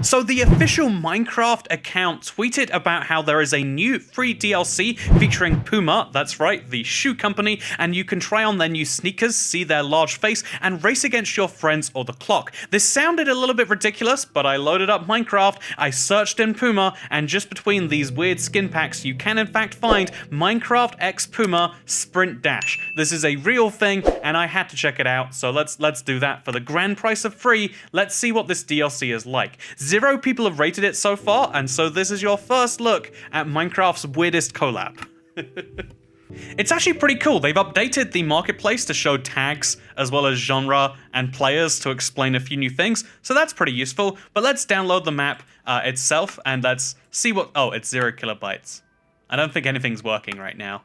So the official Minecraft account tweeted about how there is a new free DLC featuring Puma, that's right, the shoe company, and you can try on their new sneakers, see their large face, and race against your friends or the clock. This sounded a little bit ridiculous, but I loaded up Minecraft, I searched in Puma, and just between these weird skin packs you can in fact find Minecraft x Puma Sprint Dash. This is a real thing, and I had to check it out, so let's do that for the grand price of free. Let's see what this DLC is like. 0 people have rated it so far, and so this is your first look at Minecraft's weirdest collab. It's actually pretty cool. They've updated the marketplace to show tags as well as genre and players to explain a few new things, so that's pretty useful. But let's download the map itself and let's see what... Oh, it's 0 kilobytes. I don't think anything's working right now.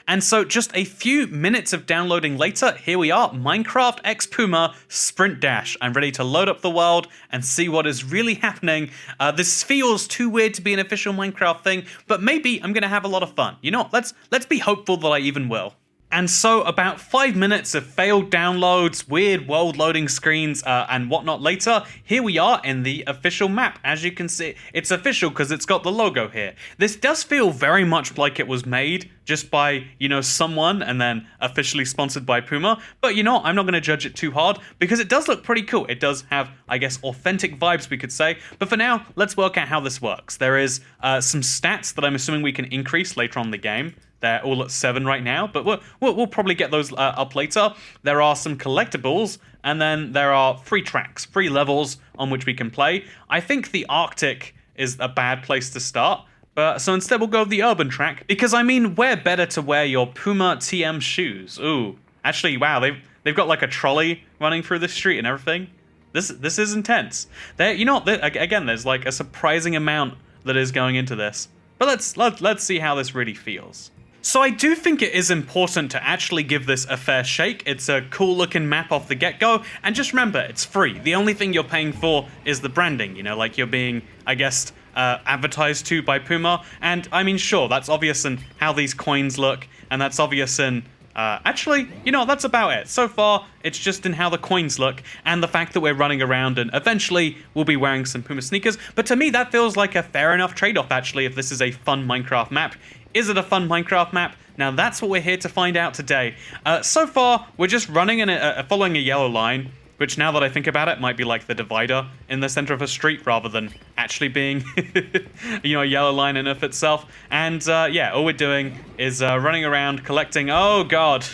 And so just a few minutes of downloading later, here we are, Minecraft x Puma Sprint Dash. I'm ready to load up the world and see what is really happening. This feels too weird to be an official Minecraft thing, but maybe I'm gonna have a lot of fun. You know what, let's be hopeful that I even will. And so about 5 minutes of failed downloads, weird world loading screens, and whatnot later, here we are in the official map. As you can see, it's official because it's got the logo here. This does feel very much like it was made just by, you know, someone and then officially sponsored by Puma. But you know, I'm not going to judge it too hard because it does look pretty cool. It does have, I guess, authentic vibes, we could say. But for now, let's work out how this works. There is some stats that I'm assuming we can increase later on in the game. They're all at 7 right now, but we'll probably get those up later. There are some collectibles, and then there are free tracks, free levels on which we can play. I think the Arctic is a bad place to start, but so instead we'll go the urban track, because I mean, where better to wear your Puma TM shoes? Ooh, actually, wow, they've got like a trolley running through the street and everything. This is intense. You know, again, there's like a surprising amount that is going into this. But let's see how this really feels. So I do think it is important to actually give this a fair shake. It's a cool looking map off the get-go, and just remember, it's free. The only thing you're paying for is the branding, you know, like you're being, I guess, advertised to by Puma. And I mean, sure, that's obvious in how these coins look, and that's obvious in... actually, you know, that's about it. So far, it's just in how the coins look and the fact that we're running around and eventually we'll be wearing some Puma sneakers. But to me, that feels like a fair enough trade-off, actually, if this is a fun Minecraft map. Is it a fun Minecraft map? Now, that's what we're here to find out today. So far, we're just running in following a yellow line, which now that I think about it, might be like the divider in the center of a street rather than actually being, you know, a yellow line in of itself. And yeah, all we're doing is running around collecting. Oh God,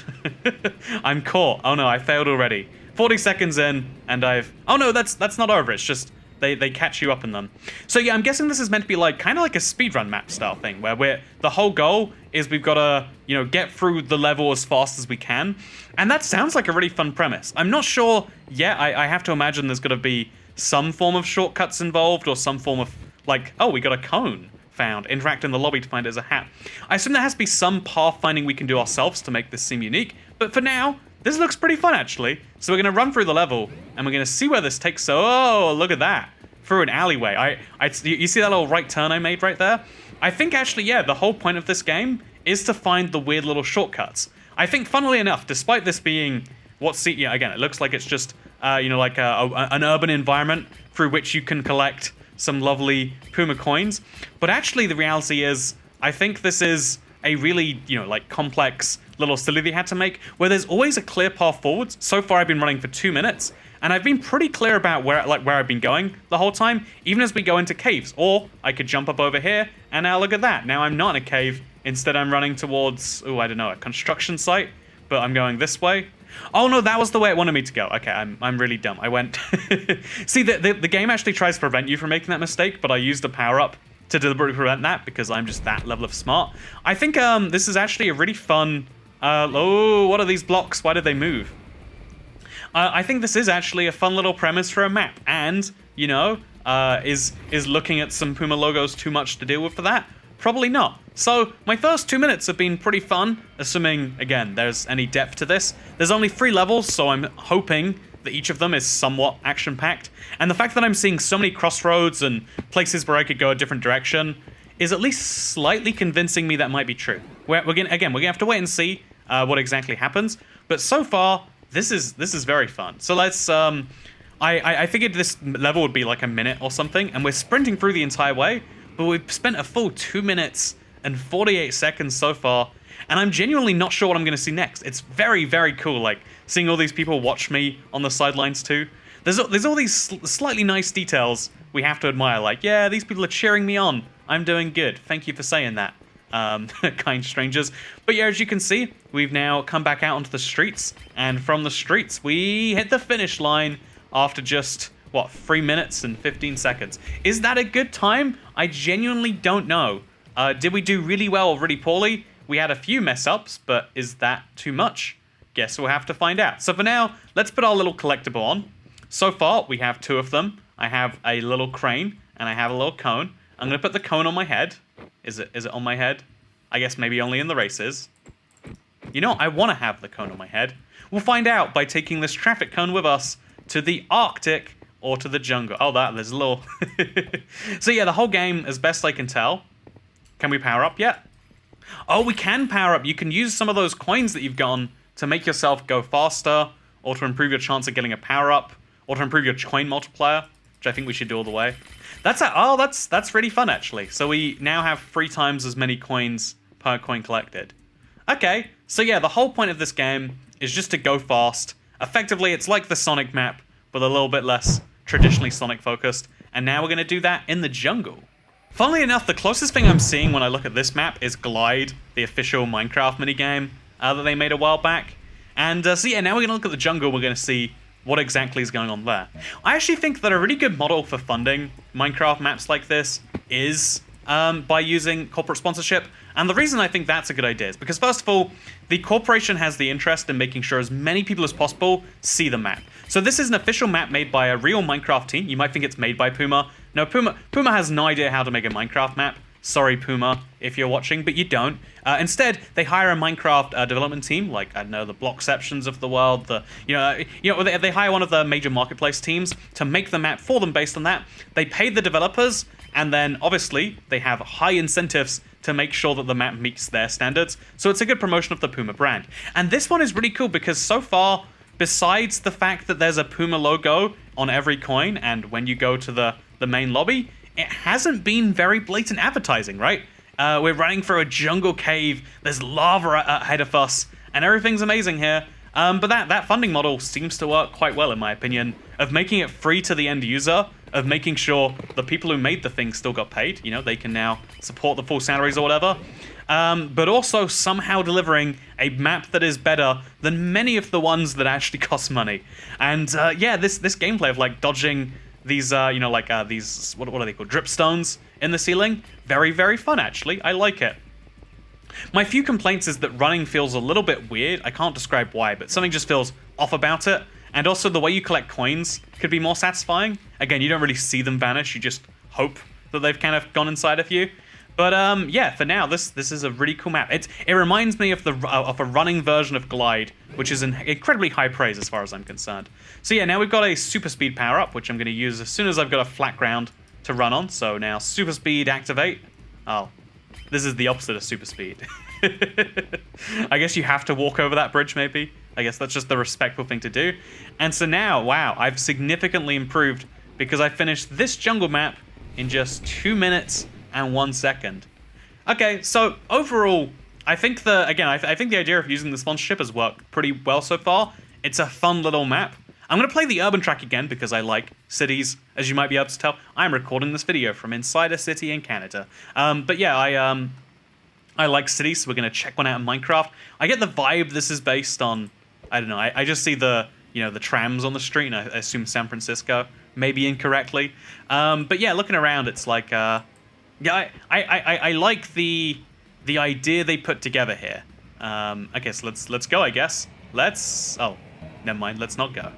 I'm caught. Oh no, I failed already. 40 seconds in, and I've. Oh no, that's not over. It's just they catch you up in them. So yeah, I'm guessing this is meant to be like kind of like a speedrun map style thing, where the whole goal is we've got to, you know, get through the level as fast as we can. And that sounds like a really fun premise. I'm not sure yet. I have to imagine there's got to be some form of shortcuts involved or some form of, like, oh, we got a cone found. Interact in the lobby to find it as a hat. I assume there has to be some pathfinding we can do ourselves to make this seem unique. But for now, this looks pretty fun, actually. So we're going to run through the level, and we're going to see where this takes. So, oh, look at that. Through an alleyway. You see that little right turn I made right there? I think actually, yeah, the whole point of this game is to find the weird little shortcuts. I think, funnily enough, despite this being yeah, again, it looks like it's just, you know, like an urban environment through which you can collect some lovely Puma coins. But actually, the reality is, I think this is a really, you know, like complex little silly they had to make, where there's always a clear path forwards. So far, I've been running for 2 minutes. And I've been pretty clear about where I've been going the whole time, even as we go into caves. Or I could jump up over here, and now look at that. Now I'm not in a cave. Instead, I'm running towards, oh, I don't know, a construction site. But I'm going this way. Oh no, that was the way it wanted me to go. Okay, I'm really dumb. I went. See, the game actually tries to prevent you from making that mistake, but I used a power-up to deliberately prevent that because I'm just that level of smart. I think this is actually a really fun. Oh, what are these blocks? Why did they move? I think this is actually a fun little premise for a map, and, you know, is looking at some Puma logos too much to deal with for that? Probably not. So, my first 2 minutes have been pretty fun, assuming, again, there's any depth to this. There's only 3 levels, so I'm hoping that each of them is somewhat action-packed, and the fact that I'm seeing so many crossroads and places where I could go a different direction is at least slightly convincing me that might be true. We're gonna have to wait and see what exactly happens, but so far, this is very fun. So let's I figured this level would be like a minute or something, and we're sprinting through the entire way, but we've spent a full 2 minutes and 48 seconds so far, and I'm genuinely not sure what I'm going to see next. It's very, very cool, like, seeing all these people watch me on the sidelines too. There's all these slightly nice details we have to admire, like, yeah, these people are cheering me on. I'm doing good. Thank you for saying that, kind strangers. But yeah, as you can see, we've now come back out onto the streets, and from the streets, we hit the finish line after just, what, 3 minutes and 15 seconds. Is that a good time? I genuinely don't know. Did we do really well or really poorly? We had a few mess-ups, but is that too much? Guess we'll have to find out. So for now, let's put our little collectible on. So far, we have 2 of them. I have a little crane, and I have a little cone. I'm going to put the cone on my head. Is it on my head? I guess maybe only in the races. You know, I want to have the cone on my head. We'll find out by taking this traffic cone with us to the Arctic or to the jungle. Oh, there's a little... So yeah, the whole game, as best I can tell... Can we power up yet? Oh, we can power up. You can use some of those coins that you've gotten to make yourself go faster, or to improve your chance of getting a power up, or to improve your coin multiplier, which I think we should do all the way. That's really fun, actually. So we now have 3 times as many coins per coin collected. Okay, so yeah, the whole point of this game is just to go fast. Effectively, it's like the Sonic map, but a little bit less traditionally Sonic focused. And now we're going to do that in the jungle. Funnily enough, the closest thing I'm seeing when I look at this map is Glide, the official Minecraft minigame that they made a while back. And so yeah, now we're going to look at the jungle. We're going to see what exactly is going on there. I actually think that a really good model for funding Minecraft maps like this is by using corporate sponsorship. And the reason I think that's a good idea is because, first of all, the corporation has the interest in making sure as many people as possible see the map. So this is an official map made by a real Minecraft team. You might think it's made by Puma. No, Puma has no idea how to make a Minecraft map. Sorry, Puma, if you're watching, but you don't. Instead, they hire a Minecraft development team, like, I don't know, the Blockceptions of the world. They hire one of the major marketplace teams to make the map for them based on that. They pay the developers, and then, obviously, they have high incentives to make sure that the map meets their standards. So it's a good promotion of the Puma brand. And this one is really cool because so far, besides the fact that there's a Puma logo on every coin, and when you go to the main lobby, it hasn't been very blatant advertising, right? We're running through a jungle cave, there's lava ahead of us, and everything's amazing here. But that funding model seems to work quite well, in my opinion, of making it free to the end user, of making sure the people who made the thing still got paid. You know, they can now support the full salaries or whatever. But also somehow delivering a map that is better than many of the ones that actually cost money. And yeah, this gameplay of like dodging these, these, what are they called, dripstones in the ceiling, very, very fun, actually. I like it. My few complaints is that running feels a little bit weird. I can't describe why, but something just feels off about it. And also the way you collect coins could be more satisfying. Again, you don't really see them vanish. You just hope that they've kind of gone inside of you. But yeah, for now, this is a really cool map. It reminds me of a running version of Glide, which is an incredibly high praise as far as I'm concerned. So yeah, now we've got a super speed power up, which I'm going to use as soon as I've got a flat ground to run on. So now super speed activate. Oh, this is the opposite of super speed. I guess you have to walk over that bridge, maybe. I guess that's just the respectful thing to do. And so now, wow, I've significantly improved because I finished this jungle map in just 2 minutes and 1 second. Okay, so overall, I think I think the idea of using the sponsorship has worked pretty well so far. It's a fun little map. I'm going to play the urban track again because I like cities, as you might be able to tell. I'm recording this video from inside a city in Canada. But yeah, I like cities, so we're going to check one out in Minecraft. I get the vibe this is based on, I don't know, I just see the trams on the street, and I assume San Francisco, maybe incorrectly. But yeah, looking around, it's like, yeah, I like the idea they put together here. Okay, so let's go, I guess. Oh, never mind, let's not go.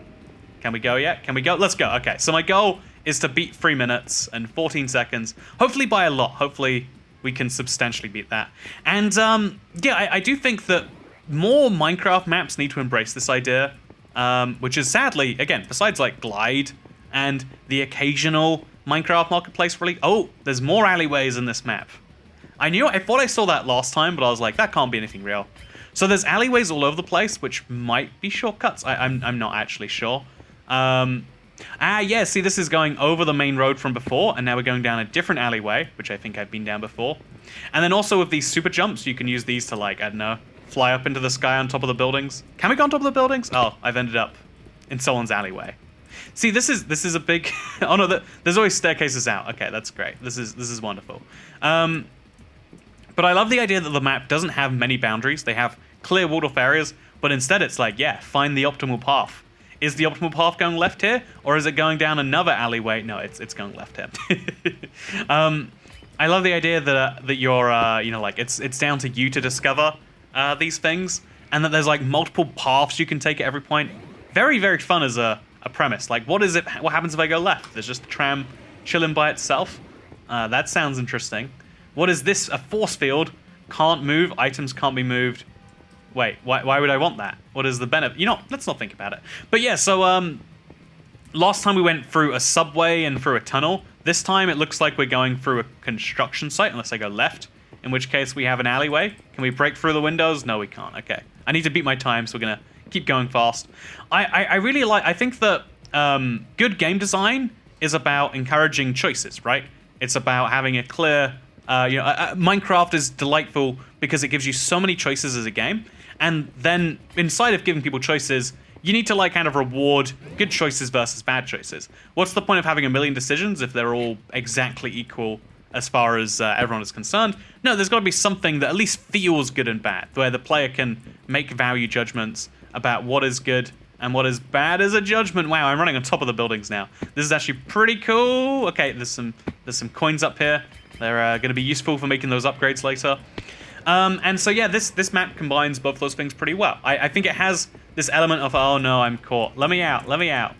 Can we go yet? Can we go? Let's go. Okay, so my goal is to beat 3 minutes and 14 seconds, hopefully by a lot. Hopefully we can substantially beat that. And yeah, I do think that more Minecraft maps need to embrace this idea, which is sadly, again, besides like Glide and the occasional Minecraft marketplace release. Oh, there's more alleyways in this map. I thought I saw that last time, but I was like, that can't be anything real. So there's alleyways all over the place, which might be shortcuts. I'm not actually sure. Ah, yeah, see, this is going over the main road from before, and now we're going down a different alleyway, which I think I've been down before. And then also with these super jumps, you can use these to, like, I don't know, fly up into the sky on top of the buildings. Can we go on top of the buildings? Oh, I've ended up in someone's alleyway. See, this is a big... oh, no, there's always staircases out. Okay, that's great. This is wonderful. But I love the idea that the map doesn't have many boundaries. They have clear walled-off areas, but instead it's like, yeah, find the optimal path. Is the optimal path going left here, or is it going down another alleyway? No, it's going left here. I love the idea that you're, you know, like it's down to you to discover these things, and that there's like multiple paths you can take at every point. Very, very fun as a premise. Like, what happens if I go left? There's just a tram chilling by itself. That sounds interesting. What is this? A force field? Can't move. Items can't be moved. Wait, why would I want that? What is the benefit? You know, let's not think about it. But yeah, so last time we went through a subway and through a tunnel. This time it looks like we're going through a construction site, unless I go left, in which case we have an alleyway. Can we break through the windows? No, we can't. Okay. I need to beat my time, so we're going to keep going fast. I really like... I think that good game design is about encouraging choices, right? It's about having a clear... Minecraft is delightful because it gives you so many choices as a game, and then inside of giving people choices, you need to like kind of reward good choices versus bad choices. What's the point of having a million decisions if they're all exactly equal as far as everyone is concerned? No, there's got to be something that at least feels good and bad, where the player can make value judgments about what is good and what is bad as a judgment. Wow, I'm running on top of the buildings now. This is actually pretty cool. Okay, there's some coins up here. They're going to be useful for making those upgrades later. And so yeah, this map combines both those things pretty well. I think it has this element of, oh no, I'm caught. Let me out. Let me out.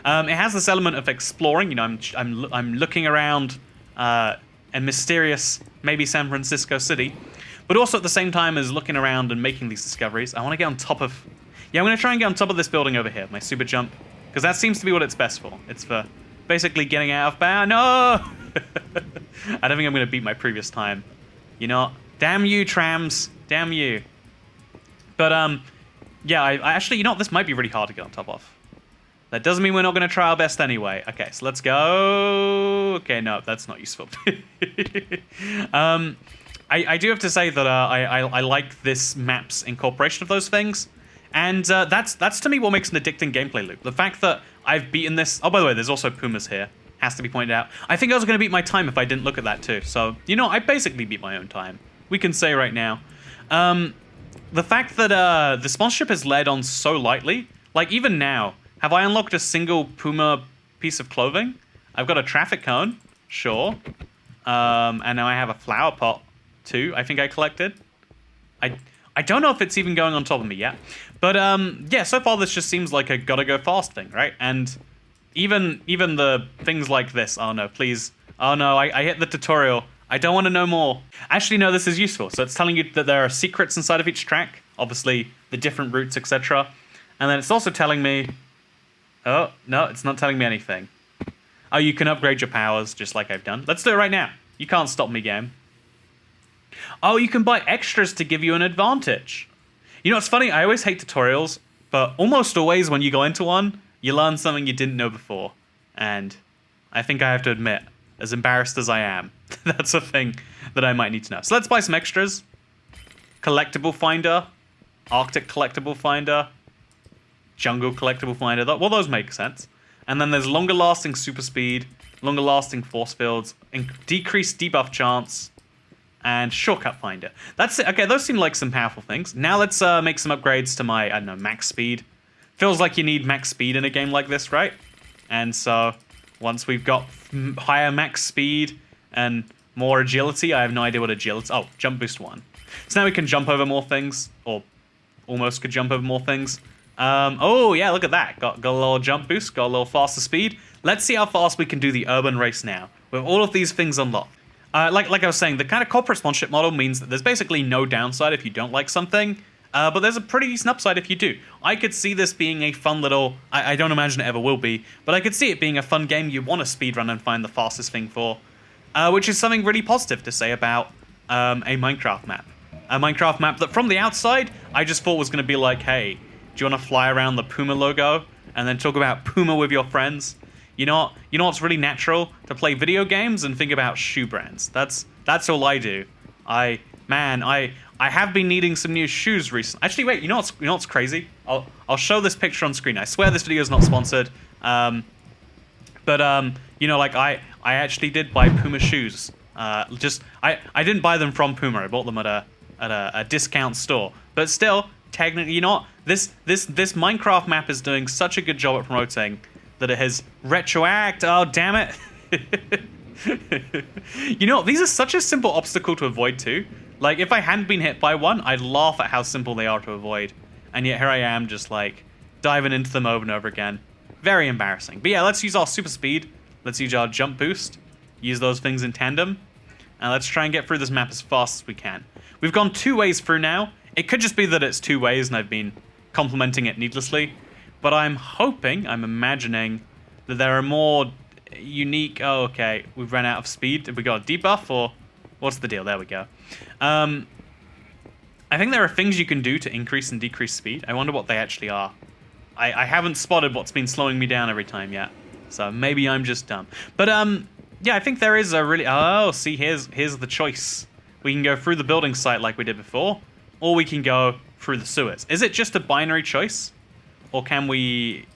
It has this element of exploring. You know, I'm looking around a mysterious, maybe San Francisco city, but also at the same time as looking around and making these discoveries, I want to get on top of... Yeah, I'm going to try and get on top of this building over here, my super jump, because that seems to be what it's best for. It's for basically getting out of bounds. No! I don't think I'm going to beat my previous time. You know, damn you, trams. Damn you. But, yeah, I actually, you know what? This might be really hard to get on top of. That doesn't mean we're not going to try our best anyway. Okay, so let's go. Okay, no, that's not useful. I do have to say that I like this map's incorporation of those things. And that's to me what makes an addicting gameplay loop. The fact that I've beaten this... Oh, by the way, there's also Pumas here. Has to be pointed out. I think I was going to beat my time if I didn't look at that too. So, you know, I basically beat my own time. We can say right now. The fact that the sponsorship is led on so lightly. Like, even now, have I unlocked a single Puma piece of clothing? I've got a traffic cone. Sure. And now I have a flower pot too, I think I collected. I don't know if it's even going on top of me yet. But, yeah, so far this just seems like a gotta go fast thing, right? And... Even the things like this. Oh no, please. Oh no, I hit the tutorial. I don't want to know more. Actually, no, this is useful. So it's telling you that there are secrets inside of each track. Obviously, the different routes, etc. And then it's also telling me... Oh, no, it's not telling me anything. Oh, you can upgrade your powers, just like I've done. Let's do it right now. You can't stop me, game. Oh, you can buy extras to give you an advantage. You know, it's funny. I always hate tutorials, but almost always when you go into one... You learn something you didn't know before. And I think I have to admit, as embarrassed as I am, that's a thing that I might need to know. So let's buy some extras. Collectible finder. Arctic collectible finder. Jungle collectible finder. Well, those make sense. And then there's longer lasting super speed. Longer lasting force fields. Decreased debuff chance. And shortcut finder. That's it. Okay, those seem like some powerful things. Now let's make some upgrades to my, I don't know, max speed. Feels like you need max speed in a game like this, right? And so, once we've got higher max speed and more agility, I have no idea what agility... Oh, jump boost 1. So now we can jump over more things, or almost could jump over more things. Oh, yeah, look at that. Got a little jump boost, got a little faster speed. Let's see how fast we can do the urban race now, with all of these things unlocked. Like I was saying, the kind of corporate sponsorship model means that there's basically no downside if you don't like something. But there's a pretty decent upside if you do. I could see this being a fun little... I don't imagine it ever will be, but I could see it being a fun game you want to speedrun and find the fastest thing for, which is something really positive to say about a Minecraft map. A Minecraft map that from the outside, I just thought was going to be like, hey, do you want to fly around the Puma logo and then talk about Puma with your friends? you know what's really natural? To play video games and think about shoe brands. That's all I do. I have been needing some new shoes recently. Actually, wait, you know what's crazy? I'll show this picture on screen. I swear this video is not sponsored. You know, like I actually did buy Puma shoes. I didn't buy them from Puma. I bought them at a discount store. But still, technically, you know what? This Minecraft map is doing such a good job at promoting that it has retroact. Oh, damn it. You know, these are such a simple obstacle to avoid too. Like, if I hadn't been hit by one, I'd laugh at how simple they are to avoid. And yet here I am just like diving into them over and over again. Very embarrassing. But yeah, let's use our super speed. Let's use our jump boost. Use those things in tandem. And let's try and get through this map as fast as we can. We've gone 2 ways through now. It could just be that it's 2 ways and I've been complimenting it needlessly. But I'm imagining that there are more unique... Oh, okay. We've run out of speed. Have we got a debuff or... What's the deal? There we go. I think there are things you can do to increase and decrease speed. I wonder what they actually are. I haven't spotted what's been slowing me down every time yet. So maybe I'm just dumb. But yeah, I think there is a really... Oh, see, here's the choice. We can go through the building site like we did before, or we can go through the sewers. Is it just a binary choice? Or can we,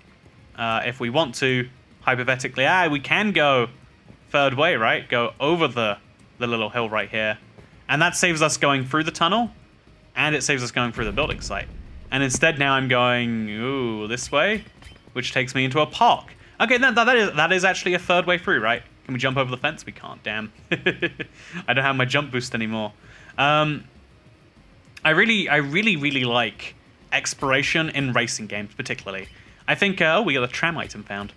if we want to, hypothetically, we can go third way, right? Go over the little hill right here. And that saves us going through the tunnel, and it saves us going through the building site. And instead now I'm going, ooh, this way, which takes me into a park. Okay, that is actually a third way through, right? Can we jump over the fence? We can't, damn. I don't have my jump boost anymore. I really like exploration in racing games, particularly. I think, we got a tram item found.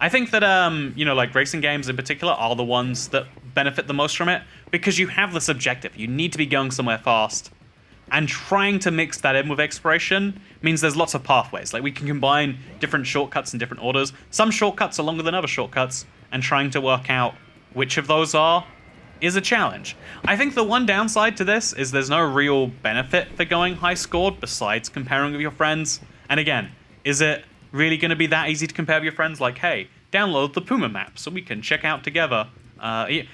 I think that, you know, like racing games in particular are the ones that benefit the most from it because you have this objective. You need to be going somewhere fast. And trying to mix that in with exploration means there's lots of pathways. Like, we can combine different shortcuts in different orders. Some shortcuts are longer than other shortcuts, and trying to work out which of those are is a challenge. I think the one downside to this is there's no real benefit for going high scored besides comparing with your friends. And again, is it really going to be that easy to compare with your friends? Like, hey, download the Puma map so we can check out together. Again,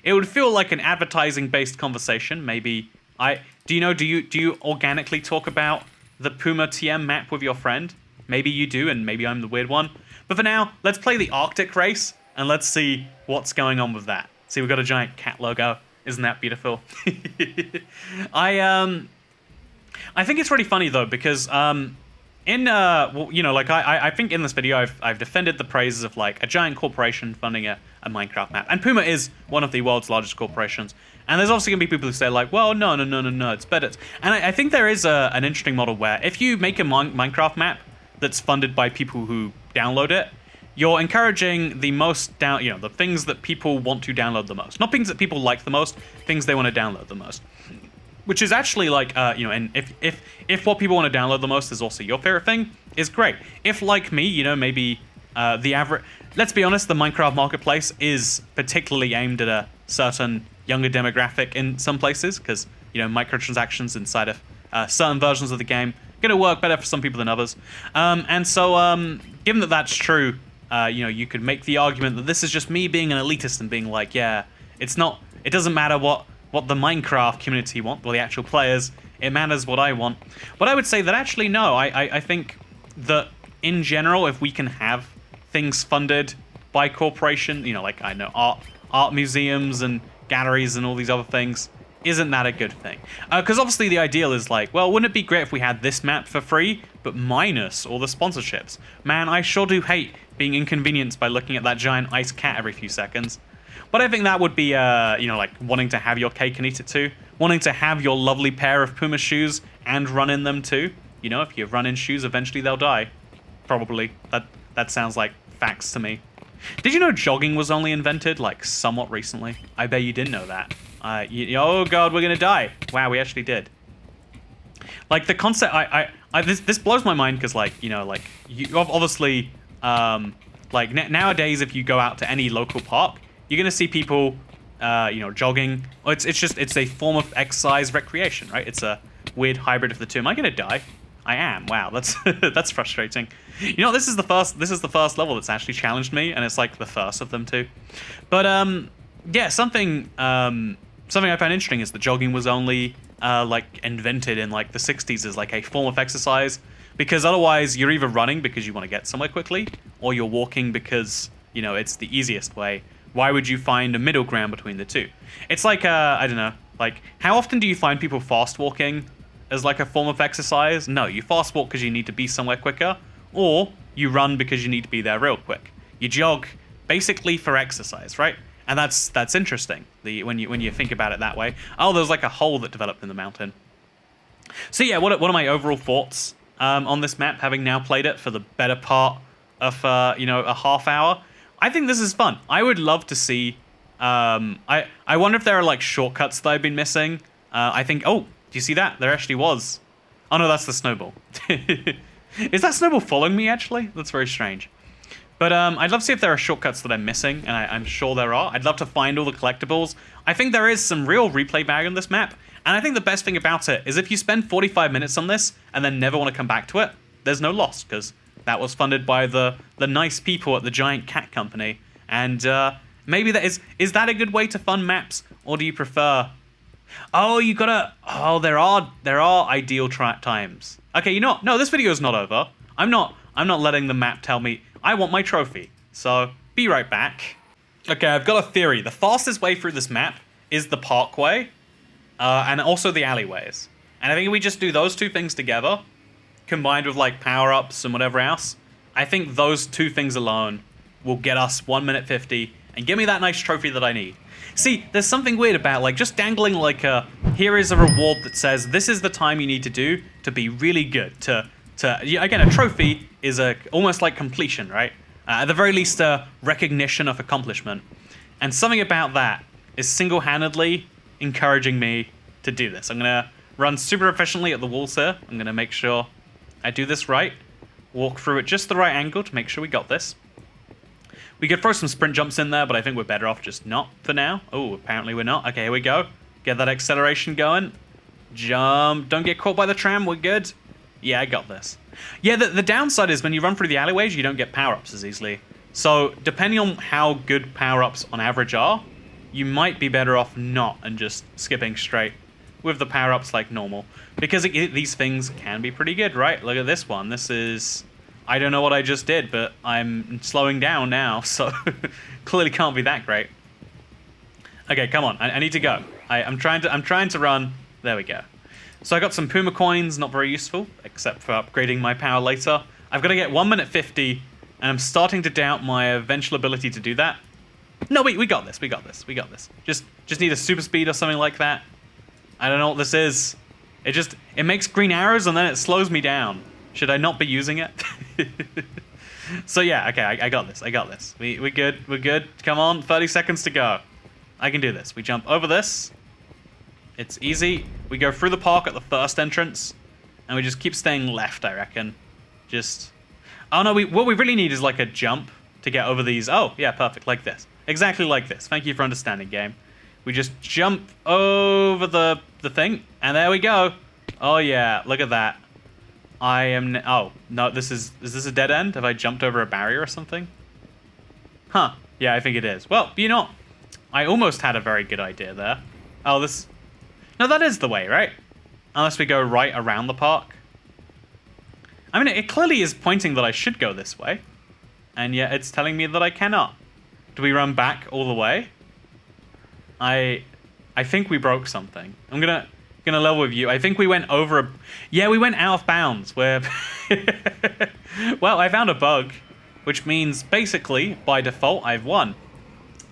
it would feel like an advertising-based conversation. Maybe do you organically talk about the Puma TM map with your friend? Maybe you do, and maybe I'm the weird one. But for now, let's play the Arctic race, and let's see what's going on with that. See, we've got a giant cat logo. Isn't that beautiful? I think it's really funny though, because you know, like I think in this video I've defended the praises of like a giant corporation funding a Minecraft map, and Puma is one of the world's largest corporations. And there's obviously gonna be people who say like, well, no, it's better. And I think there is an interesting model where if you make a Minecraft map that's funded by people who download it, you're encouraging the most the things that people want to download the most, not things that people like the most, things they want to download the most. Which is actually like, you know, and if what people want to download the most is also your favorite thing, is great. If, like me, you know, maybe the average... Let's be honest, the Minecraft marketplace is particularly aimed at a certain younger demographic in some places, because, you know, microtransactions inside of certain versions of the game are going to work better for some people than others. And so, given that that's true, you know, you could make the argument that this is just me being an elitist and being like, yeah, it doesn't matter what the Minecraft community want, or the actual players, it matters what I want. But I would say that actually no, I think that in general, if we can have things funded by corporation, you know, like I know art museums and galleries and all these other things, isn't that a good thing? Because obviously the ideal is like, well, wouldn't it be great if we had this map for free, but minus all the sponsorships? Man, I sure do hate being inconvenienced by looking at that giant ice cat every few seconds. But I think that would be, you know, like wanting to have your cake and eat it too. Wanting to have your lovely pair of Puma shoes and run in them too. You know, if you run in shoes, eventually they'll die. Probably. That sounds like facts to me. Did you know jogging was only invented, like, somewhat recently? I bet you didn't know that. Oh god, we're gonna die. Wow, we actually did. Like, the concept, this blows my mind, because, like, you know, like, you obviously, like, nowadays, if you go out to any local park, you're gonna see people, you know, jogging. It's a form of exercise recreation, right? It's a weird hybrid of the two. Am I gonna die? I am. Wow, that's that's frustrating. You know, this is the first level that's actually challenged me, and it's like the first of them too. But yeah, something I found interesting is that jogging was only like invented in like the 60s as like a form of exercise, because otherwise you're either running because you want to get somewhere quickly, or you're walking because, you know, it's the easiest way. Why would you find a middle ground between the two? It's like I don't know, like how often do you find people fast walking as like a form of exercise? No, you fast walk because you need to be somewhere quicker, or you run because you need to be there real quick. You jog basically for exercise, right? And that's interesting. When you think about it that way. Oh, there's like a hole that developed in the mountain. So yeah, what are my overall thoughts on this map, having now played it for the better part of you know, a half hour? I think this is fun. I would love to see. I wonder if there are like shortcuts that I've been missing. I think. Oh, do you see that? There actually was. Oh no, that's the snowball. Is that snowball following me actually? That's very strange. But I'd love to see if there are shortcuts that I'm missing, and I'm sure there are. I'd love to find all the collectibles. I think there is some real replay value in this map, and I think the best thing about it is if you spend 45 minutes on this and then never want to come back to it, there's no loss, because that was funded by the nice people at the Giant Cat Company. And maybe that is that a good way to fund maps, or do you prefer... Oh, you gotta... Oh, there are ideal times. Okay, you know what? No, this video is not over. I'm not letting the map tell me... I want my trophy, so be right back. Okay, I've got a theory. The fastest way through this map is the parkway, and also the alleyways. And I think if we just do those two things together, combined with like power-ups and whatever else, I think those two things alone will get us 1 minute 50 and give me that nice trophy that I need. See, there's something weird about like just dangling like here is a reward that says this is the time you need to do to be really good, again, a trophy is almost like completion, right? At the very least, a recognition of accomplishment. And something about that is single-handedly encouraging me to do this. I'm going to run super efficiently at the walls here. I'm going to make sure I do this right. Walk through at just the right angle to make sure we got this. We could throw some sprint jumps in there, but I think we're better off just not for now. Oh, apparently we're not. Okay, here we go. Get that acceleration going. Jump. Don't get caught by the tram. We're good. Yeah, I got this. Yeah, the downside is when you run through the alleyways, you don't get power-ups as easily. So, depending on how good power-ups on average are, you might be better off not and just skipping straight with the power-ups like normal. Because these things can be pretty good, right? Look at this one. This is... I don't know what I just did, but I'm slowing down now, so clearly can't be that great. Okay, come on. I need to go. I'm trying to run. There we go. So I got some Puma coins, not very useful, except for upgrading my power later. I've got to get 1 minute 50, and I'm starting to doubt my eventual ability to do that. No, wait, we got this. Just need a super speed or something like that. I don't know what this is. It makes green arrows and then it slows me down. Should I not be using it? So yeah, okay, I got this. We're good. Come on, 30 seconds to go. I can do this. We jump over this. It's easy. We go through the park at the first entrance, and we just keep staying left, I reckon. Oh no, what we really need is like a jump to get over these. Oh, yeah, perfect, like this. Exactly like this. Thank you for understanding, game. We just jump over the thing, and there we go. Oh yeah, look at that. Oh, no, is this a dead end? Have I jumped over a barrier or something? Huh, yeah, I think it is. Well, you know, I almost had a very good idea there. Oh, no, that is the way, right? Unless we go right around the park. I mean, it clearly is pointing that I should go this way. And yet it's telling me that I cannot. Do we run back all the way? I think we broke something. I'm gonna level with you. I think we went over yeah, we went out of bounds. Well, I found a bug, which means basically, by default, I've won.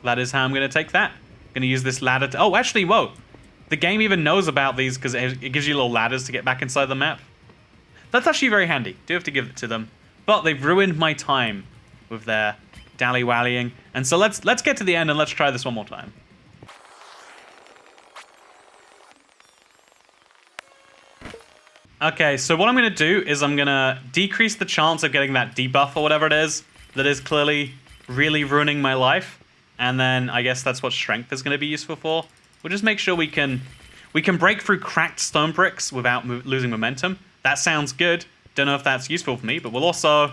That is how I'm gonna take that. Gonna use this ladder to... Oh, actually, whoa. The game even knows about these because it gives you little ladders to get back inside the map. That's actually very handy. Do have to give it to them. But they've ruined my time with their dally-wallying. And so let's get to the end and let's try this one more time. Okay, so what I'm going to do is I'm going to decrease the chance of getting that debuff or whatever it is that is clearly really ruining my life. And then I guess that's what strength is going to be useful for. We'll just make sure we can break through cracked stone bricks without losing momentum. That sounds good. Don't know if that's useful for me, but we'll also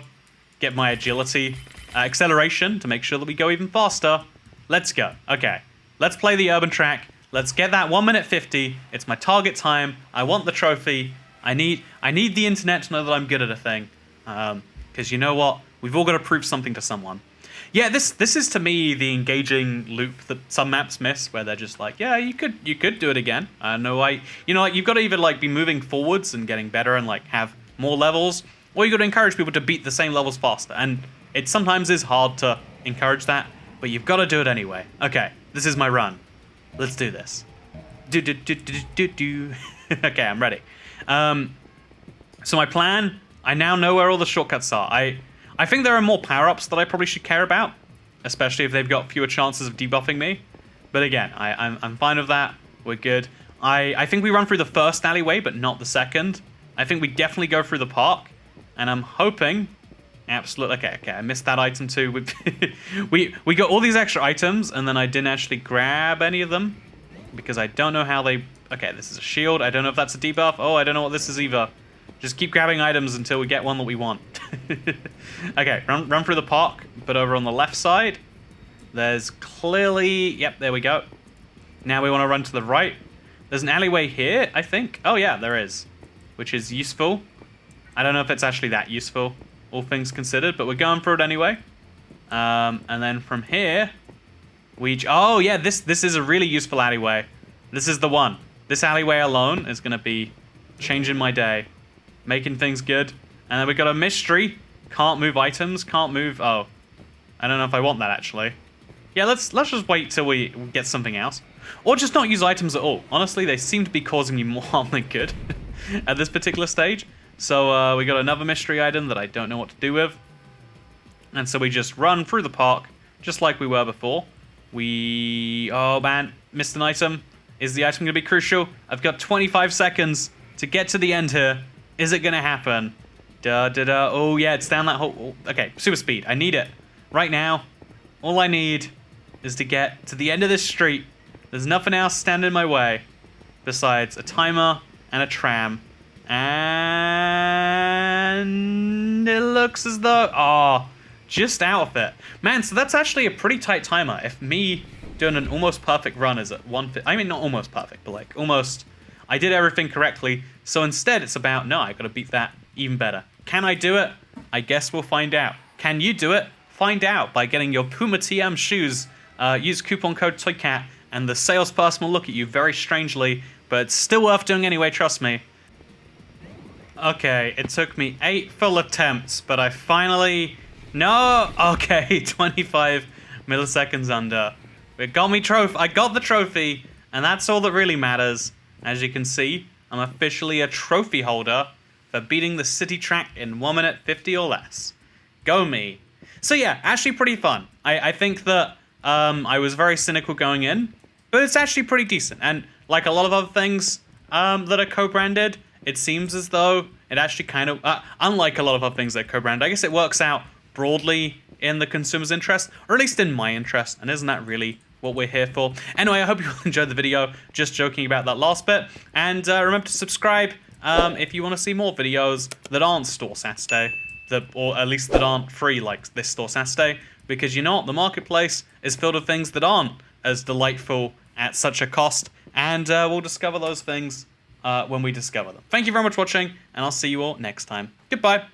get my agility acceleration to make sure that we go even faster. Let's go. Okay, let's play the urban track. Let's get that 1 minute 50. It's my target time. I want the trophy. I need the internet to know that I'm good at a thing. Because you know what? We've all got to prove something to someone. Yeah, this is to me the engaging loop that some maps miss, where they're just like, yeah, you could do it again. You've got to either like be moving forwards and getting better and like have more levels, or you got to encourage people to beat the same levels faster. And it sometimes is hard to encourage that, but you've got to do it anyway. Okay, this is my run. Let's do this. Do. Okay, I'm ready. So my plan, I now know where all the shortcuts are. I think there are more power-ups that I probably should care about, especially if they've got fewer chances of debuffing me. But again, I'm fine with that. We're good. I think we run through the first alleyway, but not the second. I think we definitely go through the park, and I'm hoping... Absolutely. Okay, I missed that item too. We got all these extra items, and then I didn't actually grab any of them, because I don't know how they... Okay, this is a shield. I don't know if that's a debuff. Oh, I don't know what this is either. Just keep grabbing items until we get one that we want. Okay, run through the park, but over on the left side, there's clearly... Yep, there we go. Now we want to run to the right. There's an alleyway here, I think. Oh yeah, there is, which is useful. I don't know if it's actually that useful, all things considered, but we're going for it anyway. And then from here, oh yeah, this is a really useful alleyway. This is the one. This alleyway alone is going to be changing my day, making things good. And then we got a mystery. Can't move items, can't move... Oh, I don't know if I want that actually. Yeah, let's just wait till we get something else. Or just not use items at all. Honestly, they seem to be causing me more harm than good at this particular stage. So we got another mystery item that I don't know what to do with. And so we just run through the park, just like we were before. Oh man, missed an item. Is the item going to be crucial? I've got 25 seconds to get to the end here. Is it going to happen? Oh yeah, it's down that hole. Okay, super speed. I need it. Right now, all I need is to get to the end of this street. There's nothing else standing in my way besides a timer and a tram. And it looks as though... Oh, just out of it. Man, so that's actually a pretty tight timer. If me doing an almost perfect run is at 150... I mean, not almost perfect, but like almost... I did everything correctly. So instead, it's about, no, I got to beat that even better. Can I do it? I guess we'll find out. Can you do it? Find out by getting your Puma TM shoes. Use coupon code TOYCAT, and the salesperson will look at you very strangely, but it's still worth doing anyway, trust me. Okay, it took me 8 full attempts, but I finally... No! Okay, 25 milliseconds under. It got me I got the trophy, and that's all that really matters. As you can see, I'm officially a trophy holder for beating the city track in 1 minute 50 or less. Go me. So yeah, actually pretty fun. I think that I was very cynical going in, but it's actually pretty decent. And like a lot of other things that are co-branded, it seems as though it actually kind of, unlike a lot of other things that are co-branded, I guess it works out broadly in the consumer's interest, or at least in my interest, and isn't that really what we're here for? Anyway, I hope you all enjoyed the video, just joking about that last bit, and remember to subscribe if you want to see more videos that aren't Store Saturday, or at least that aren't free like this Store Saturday, because you know what, the marketplace is filled with things that aren't as delightful at such a cost, and we'll discover those things when we discover them. Thank you very much for watching, and I'll see you all next time. Goodbye.